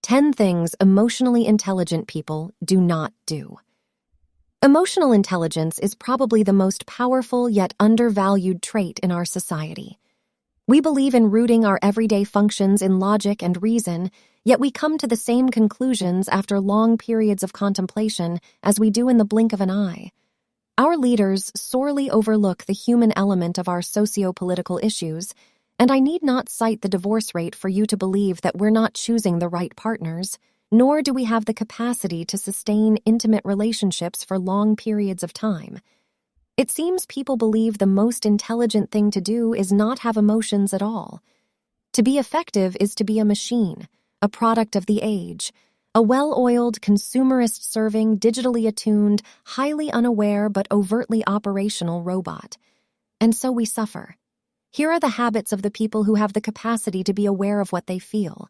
10 things emotionally intelligent people do not do. Emotional intelligence is probably the most powerful yet undervalued trait in our society. We believe in rooting our everyday functions in logic and reason, yet we come to the same conclusions after long periods of contemplation as we do in the blink of an eye. Our leaders sorely overlook the human element of our socio-political issues, and I need not cite the divorce rate for you to believe that we're not choosing the right partners, nor do we have the capacity to sustain intimate relationships for long periods of time. It seems people believe the most intelligent thing to do is not have emotions at all. To be effective is to be a machine, a product of the age, a well-oiled, consumerist-serving, digitally attuned, highly unaware but overtly operational robot. And so we suffer. Here are the habits of the people who have the capacity to be aware of what they feel,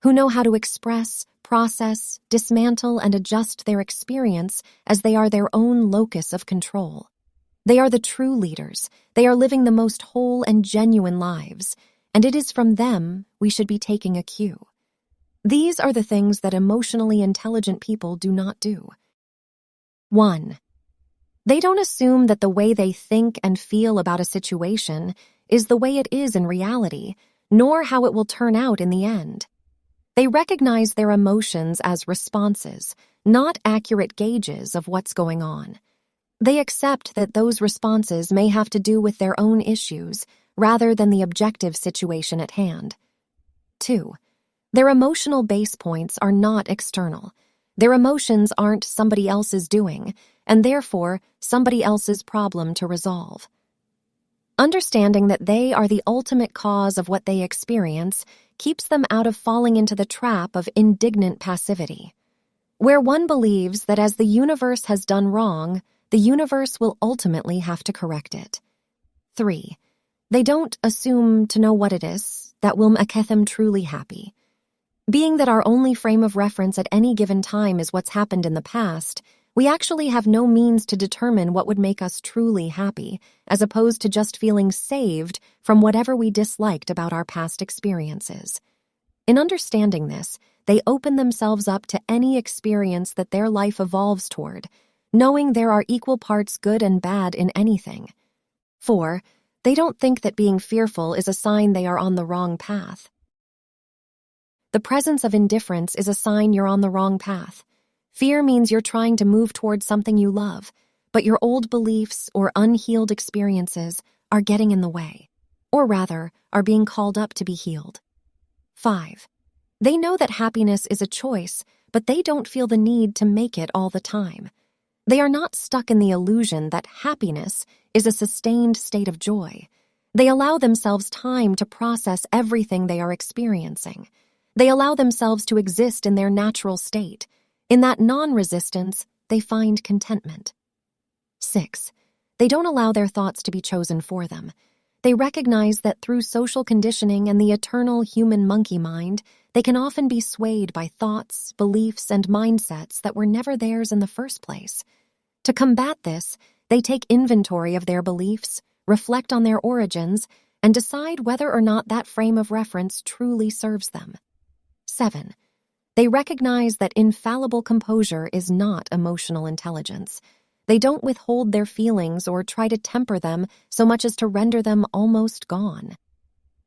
who know how to express, process, dismantle, and adjust their experience as they are their own locus of control. They are the true leaders. They are living the most whole and genuine lives, and it is from them we should be taking a cue. These are the things that emotionally intelligent people do not do. 1. They don't assume that the way they think and feel about a situation is the way it is in reality, nor how it will turn out in the end. They recognize their emotions as responses, not accurate gauges of what's going on. They accept that those responses may have to do with their own issues rather than the objective situation at hand. 2. Their emotional base points are not external. Their emotions aren't somebody else's doing, and therefore somebody else's problem to resolve. Understanding that they are the ultimate cause of what they experience keeps them out of falling into the trap of indignant passivity, where one believes that as the universe has done wrong, the universe will ultimately have to correct it. 3. They don't assume to know what it is that will make them truly happy. Being that our only frame of reference at any given time is what's happened in the past, we actually have no means to determine what would make us truly happy, as opposed to just feeling saved from whatever we disliked about our past experiences. In understanding this, they open themselves up to any experience that their life evolves toward, knowing there are equal parts good and bad in anything. 4. They don't think that being fearful is a sign they are on the wrong path. The presence of indifference is a sign you're on the wrong path. Fear means you're trying to move towards something you love, but your old beliefs or unhealed experiences are getting in the way, or rather, are being called up to be healed. 5. They know that happiness is a choice, but they don't feel the need to make it all the time. They are not stuck in the illusion that happiness is a sustained state of joy. They allow themselves time to process everything they are experiencing. They allow themselves to exist in their natural state. In that non-resistance, they find contentment. 6. They don't allow their thoughts to be chosen for them. They recognize that through social conditioning and the eternal human monkey mind, they can often be swayed by thoughts, beliefs, and mindsets that were never theirs in the first place. To combat this, they take inventory of their beliefs, reflect on their origins, and decide whether or not that frame of reference truly serves them. 7. They recognize that infallible composure is not emotional intelligence. They don't withhold their feelings or try to temper them so much as to render them almost gone.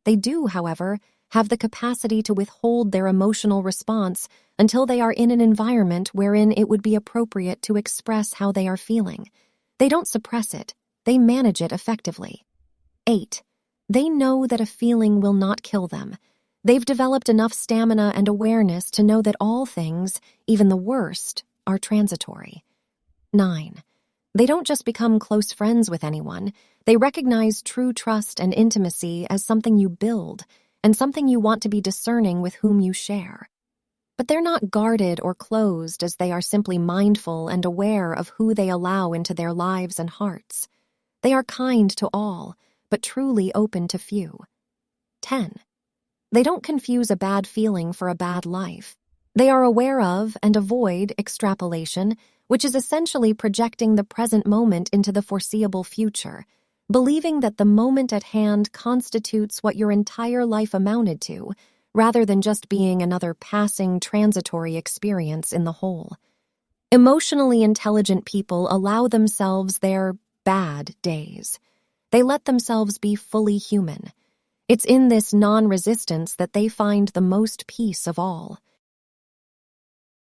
They do, however, have the capacity to withhold their emotional response until they are in an environment wherein it would be appropriate to express how they are feeling. They don't suppress it. They manage it effectively. 8. They know that a feeling will not kill them. They've developed enough stamina and awareness to know that all things, even the worst, are transitory. 9. They don't just become close friends with anyone. They recognize true trust and intimacy as something you build and something you want to be discerning with whom you share. But they're not guarded or closed, as they are simply mindful and aware of who they allow into their lives and hearts. They are kind to all, but truly open to few. 10. They don't confuse a bad feeling for a bad life. They are aware of and avoid extrapolation, which is essentially projecting the present moment into the foreseeable future, believing that the moment at hand constitutes what your entire life amounted to, rather than just being another passing, transitory experience in the whole. Emotionally intelligent people allow themselves their bad days. They let themselves be fully human. It's in this non-resistance that they find the most peace of all.